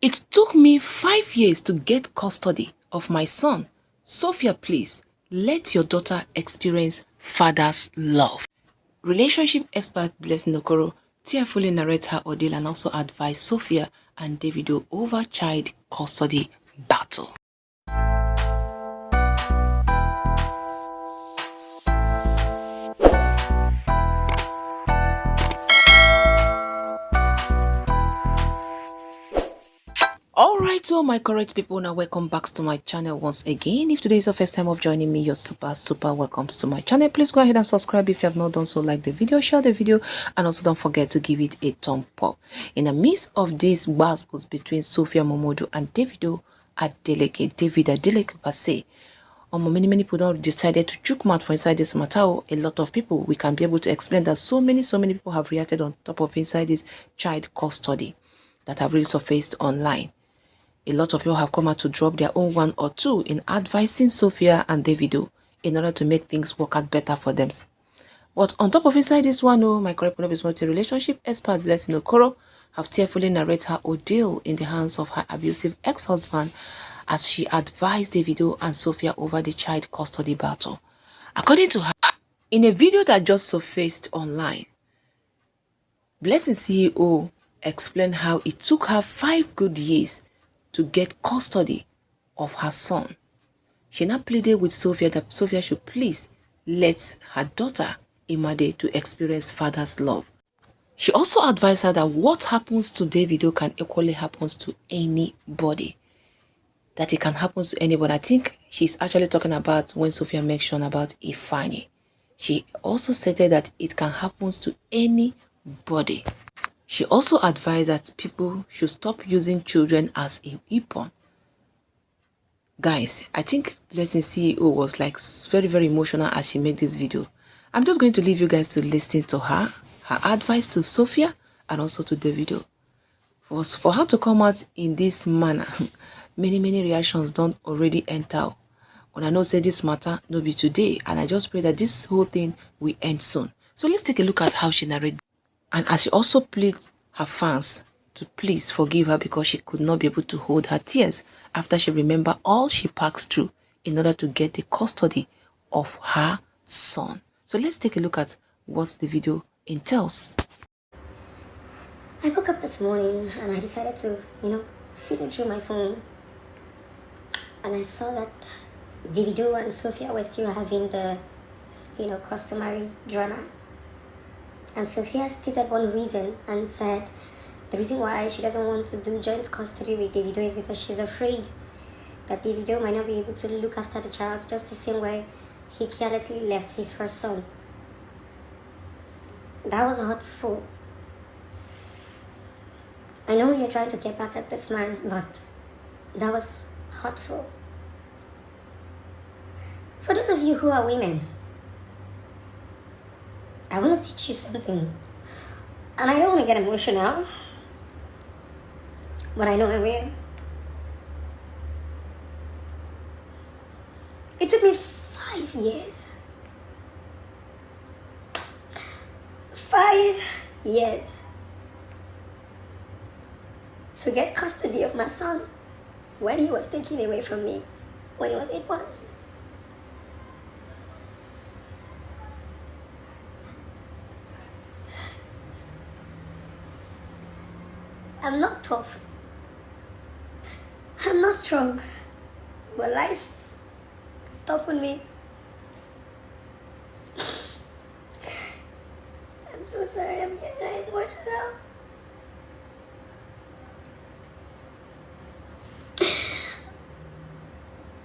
It took me 5 years to get custody of my son. Sophia, please, let your daughter experience father's love. Relationship expert Bles tearfully narrates her ordeal and also advised Sophia and Davido over child custody battle. Alright, so my correct people, now welcome back to my channel once again. If today is your first time of joining me, you're super welcomes to my channel. Please go ahead and subscribe if you have not done so. Like the video, share the video, and also don't forget to give it a thumb up. In the midst of this battles between Sophia Momodu and Davido David Adeleke per se, many people don't decided to chook mouth for inside this matter. A lot of people, we can be able to explain that so many people have reacted on top of inside this child custody that have really surfaced online. A lot of people have come out to drop their own one or two in advising Sophia and Davido in order to make things work out better for them. But on top of inside this one, my correct is multi-relationship expert Bles have tearfully narrated her ordeal in the hands of her abusive ex-husband as she advised Davido and Sophia over the child custody battle. According to her, in a video that just surfaced online, Blessing CEO explained how it took her 5 good years to get custody of her son. She now pleaded with Sophia that Sophia should please let her daughter Imade to experience father's love. She also advised her that what happens to Davido can equally happen to anybody. That it can happen to anybody. I think she's actually talking about when Sophia mentioned about Ifani. She also stated that it can happen to anybody. She also advised that people should stop using children as a weapon. Guys, I think Blessing CEO was like very emotional as she made this video. I'm just going to leave you guys to listen to her advice to Sophia and also to Davido. For her to come out in this manner, many reactions don't already enter. When I know say this matter no be today, and I just pray that this whole thing will end soon. So let's take a look at how she narrated. And as she also pleads her fans to please forgive her because she could not be able to hold her tears after she remembered all she passed through in order to get the custody of her son. So let's take a look at what the video entails. I woke up this morning and I decided to, feed it through my phone. And I saw that Davido and Sophia were still having the, customary drama. And Sophia stated one reason and said the reason why she doesn't want to do joint custody with Davido is because she's afraid that Davido might not be able to look after the child just the same way he carelessly left his first son. That was hurtful. I know you're trying to get back at this man, but that was hurtful. For those of you who are women, I want to teach you something. And I don't want to get emotional, but I know I will. It took me 5 years. 5 years to get custody of my son when he was taken away from me when he was 8 months. I'm not tough. I'm not strong. But life toughened me. I'm so sorry, I'm getting emotional.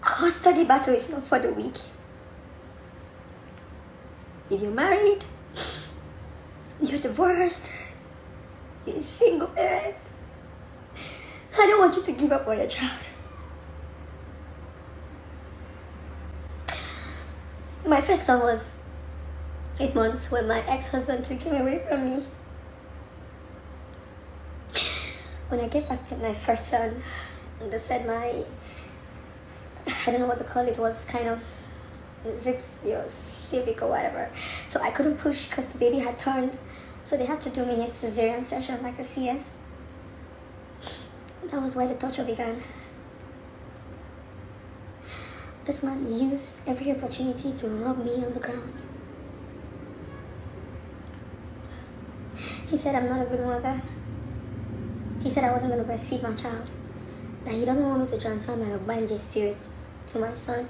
Custody battle is not for the weak. If you're married, you're divorced, you're a single parent, I don't want you to give up on your child. My first son was 8 months when my ex-husband took him away from me. When I get back to my first son, they said I don't know what to call it, was kind of civic or whatever. So I couldn't push because the baby had turned. So they had to do me a cesarean session, like a CS. That was where the torture began. This man used every opportunity to rub me on the ground. He said I'm not a good mother. He said I wasn't going to breastfeed my child. That he doesn't want me to transfer my Ogbanje spirit to my son.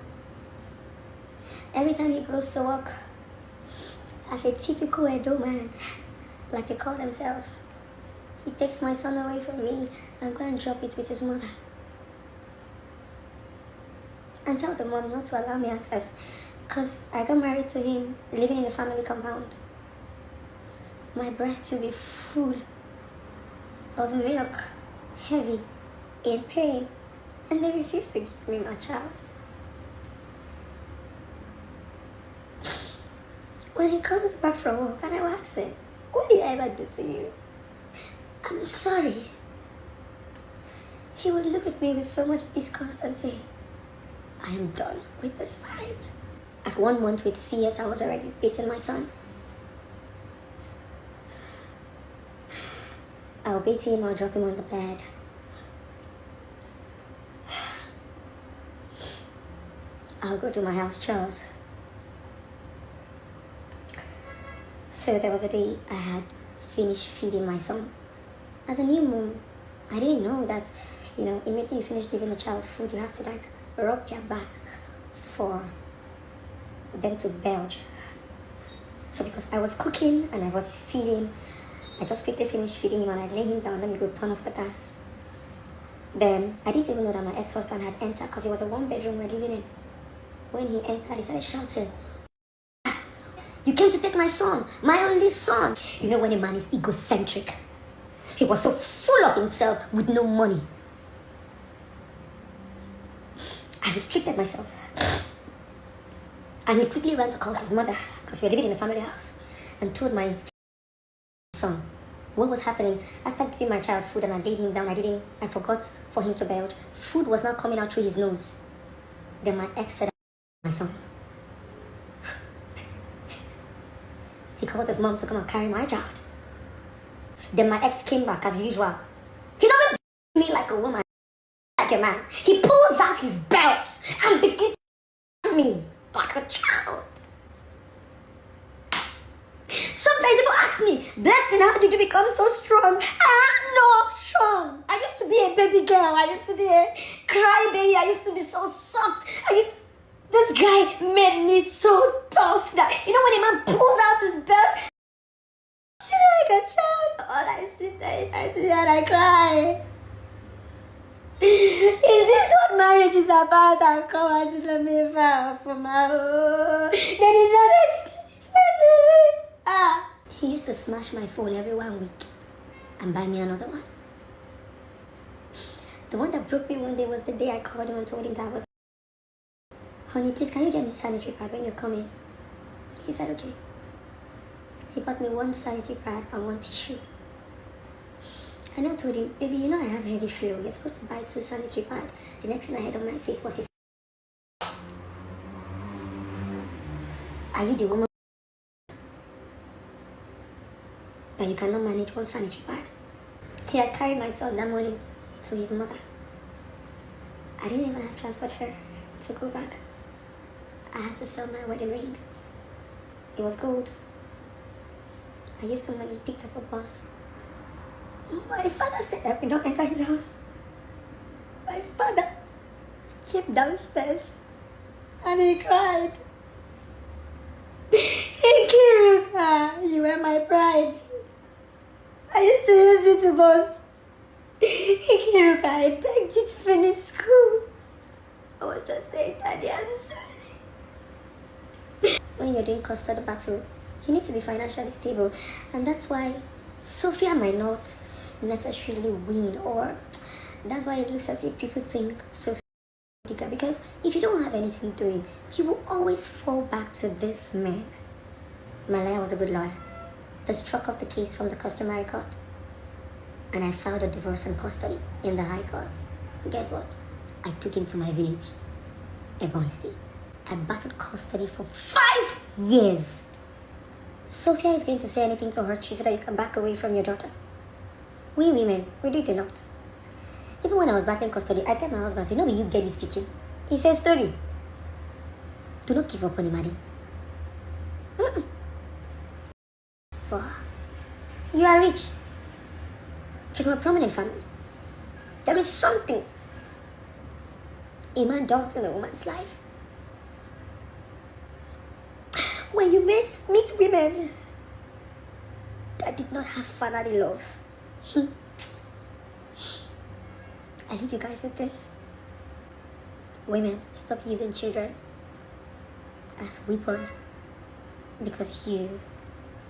Every time he goes to work, as a typical Edo man, like they call themselves, he takes my son away from me and go and drop it with his mother. And tell the mom not to allow me access, because I got married to him living in a family compound. My breast will be full of milk, heavy, in pain, and they refuse to give me my child. When he comes back from work and I will ask him, what did I ever do to you? I'm sorry. He would look at me with so much disgust and say, I am done with this marriage. At 1 month with CS, I was already beating my son. I'll beat him or drop him on the bed. I'll go do my house chores. So there was a day I had finished feeding my son. As a new mom, I didn't know that, immediately you finish giving the child food, you have to rub their back for them to belch. So because I was cooking and I was feeding, I just quickly finished feeding him and I lay him down, then he would turn off the gas. Then I didn't even know that my ex-husband had entered because it was a 1-bedroom we're living in. When he entered, he started shouting, you came to take my son, my only son. You know when a man is egocentric, he was so full of himself with no money. I restricted myself. And he quickly ran to call his mother, because we were living in a family house, and told my son what was happening. After giving my child food and I laid him down, I forgot for him to belch. Food was not coming out through his nose. Then my ex said, my son. He called his mom to come and carry my child. Then my ex came back as usual. He doesn't me like a woman, like a man. He pulls out his belt and begins to me like a child. Sometimes people ask me, Blessing, how did you become so strong? I'm strong. I used to be a baby girl. I used to be a crybaby. I used to be so soft. This guy made me so tough that, when a man pulls out his belt, like a child, all I sit there is I sit there and I cry. Is this what marriage is about? I'll come and let me vow for my own. They did not expect it. He used to smash my phone every 1 week and buy me another one. The one that broke me one day was the day I called him and told him that I was, honey, please, can you get me sanitary pad when you're coming? He said, okay. He bought me 1 sanitary pad and 1 tissue. And I told him, baby, I have heavy flu. You're supposed to buy 2 sanitary pads. The next thing I had on my face was his. Are you the woman that you cannot manage 1 sanitary pad? He had carried my son that morning to his mother. I didn't even have transport fare to go back. I had to sell my wedding ring. It was gold. I used the money, picked up a bus. My father said I will not enter his house. My father came downstairs and he cried. Kiruka, you were my pride. I used to use you to boast. Kiruka, I begged you to finish school. I was just saying, Daddy, I'm sorry. When you're doing custody battle, you need to be financially stable, and that's why Sophia might not necessarily win, or that's why it looks as if people think Sophia is a because if you don't have anything doing, you will always fall back to this man. Malaya was a good lawyer. They struck off the case from the customary court, and I filed a divorce and custody in the high court. Guess what? I took him to my village, Ebony State. I battled custody for 5 years. Sophia is going to say anything to hurt you so that you can back away from your daughter. We women, we do it a lot. Even when I was battling custody, I tell my husband, I say, no, will you get this speaking? He says, story. Do not give up on him, Adi. For her. You are rich. You're from a prominent family. There is something a man does in a woman's life. When you meet women that did not have fatherly love, I leave you guys with this. Women, stop using children as weapon because you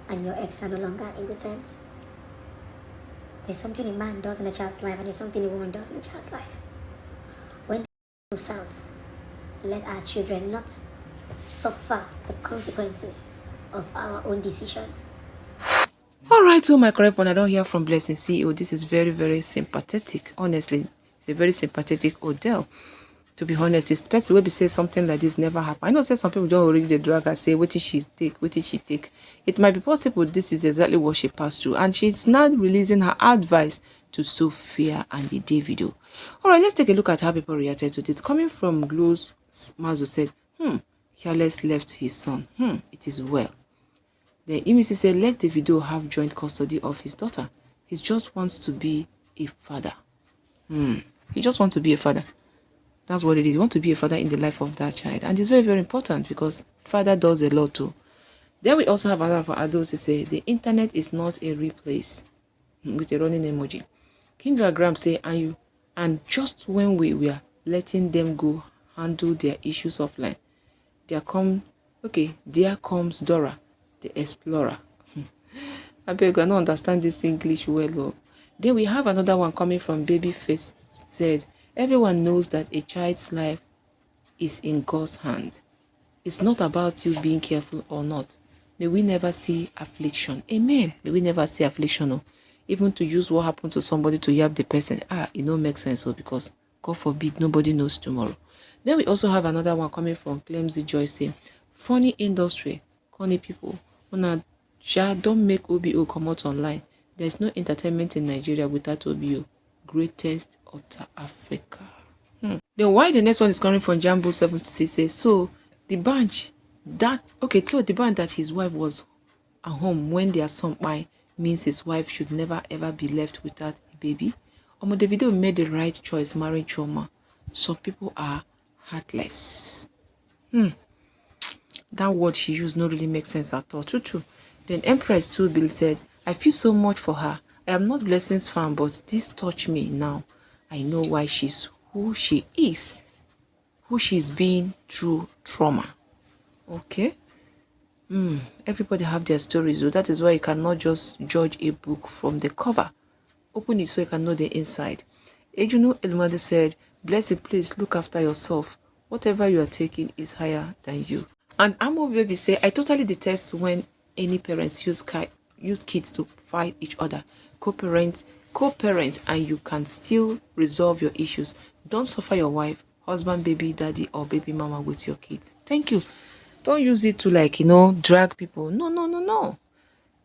and your ex are no longer in good terms. There's something a man does in a child's life and there's something a woman does in a child's life. When it goes out, let our children not suffer the consequences of our own decision. Alright, so my correct one, I don't hear from Blessing CEO. This is very, very sympathetic. Honestly, it's a very sympathetic Odell. To be honest, especially when we say something like this never happened. I know say some people don't already drag her, say, what did she take? What did she take? It might be possible this is exactly what she passed through. And she's not releasing her advice to Sophia and the Davido. Alright, let's take a look at how people reacted to this. Coming from Glow's Mazo said, Careless left his son. It is well. Then Imisi said, let Davido have joint custody of his daughter. He just wants to be a father. He just wants to be a father. That's what it is. You want to be a father in the life of that child. And it's very, very important because father does a lot too. Then we also have another for adults to say, the internet is not a real place. With a running emoji. Kendra Graham say, and just when we were letting them go handle their issues offline, there comes Dora, the explorer. I beg, I don't understand this English well. Then we have another one coming from Babyface said, everyone knows that a child's life is in God's hand. It's not about you being careful or not. May we never see affliction. Amen. May we never see affliction. Even to use what happened to somebody to yab the person. It don't make sense. Because God forbid, nobody knows tomorrow. Then we also have another one coming from Clemsy Joy saying, funny industry, corny people. Don't make OBO come out online. There's no entertainment in Nigeria without OBO. Greatest of Africa. Then why the next one is coming from Jambo 76 says, so the band that his wife was at home when their son by means his wife should never ever be left without a baby. Davido made the right choice marrying Choma. Some people are heartless. That word she used not really make sense at all. True. Then Empress 2 Bill said, I feel so much for her. I am not Blessing's fan, but this touched me now. I know why she's who she is. Who she's been through trauma. Okay? Everybody have their stories. So that is why you cannot just judge a book from the cover. Open it so you can know the inside. Ejunu Elmade said, Blessing, please look after yourself. Whatever you are taking is higher than you. And Amo Baby say, I totally detest when any parents use kids to fight each other. Co-parent, and you can still resolve your issues. Don't suffer your wife, husband, baby, daddy, or baby mama with your kids. Thank you. Don't use it to drag people. No.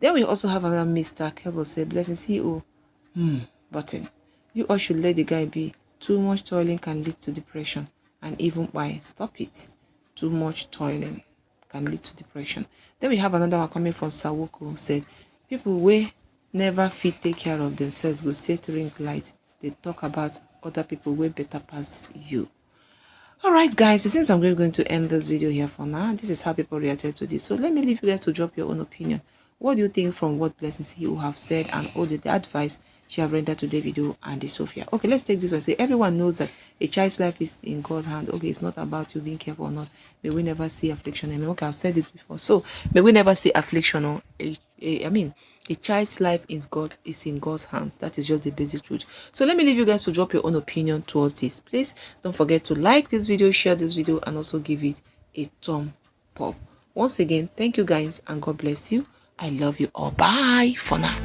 Then we also have another Mr. Kello say, Blessing CEO. Button. You all should let the guy be. Too much toiling can lead to depression. And even why? Stop it. Too much toiling can lead to depression. Then we have another one coming from Sawoko said, people will never fit take care of themselves go stay drink light. They talk about other people way better past you. Alright guys, it seems I'm going to end this video here for now. This is how people reacted to this. So let me leave you guys to drop your own opinion. What do you think from what Blessings you have said and all the advice she have rendered to Davido and the Sophia? Okay, let's take this one. Say everyone knows that a child's life is in God's hand. Okay, it's not about you being careful or not. May we never see affliction. Okay, I've said it before. So may we never see affliction or a child's life is in God's hands. That is just the basic truth. So let me leave you guys to drop your own opinion towards this. Please don't forget to like this video, share this video, and also give it a thumb up. Once again, thank you guys and God bless you. I love you all. Bye for now.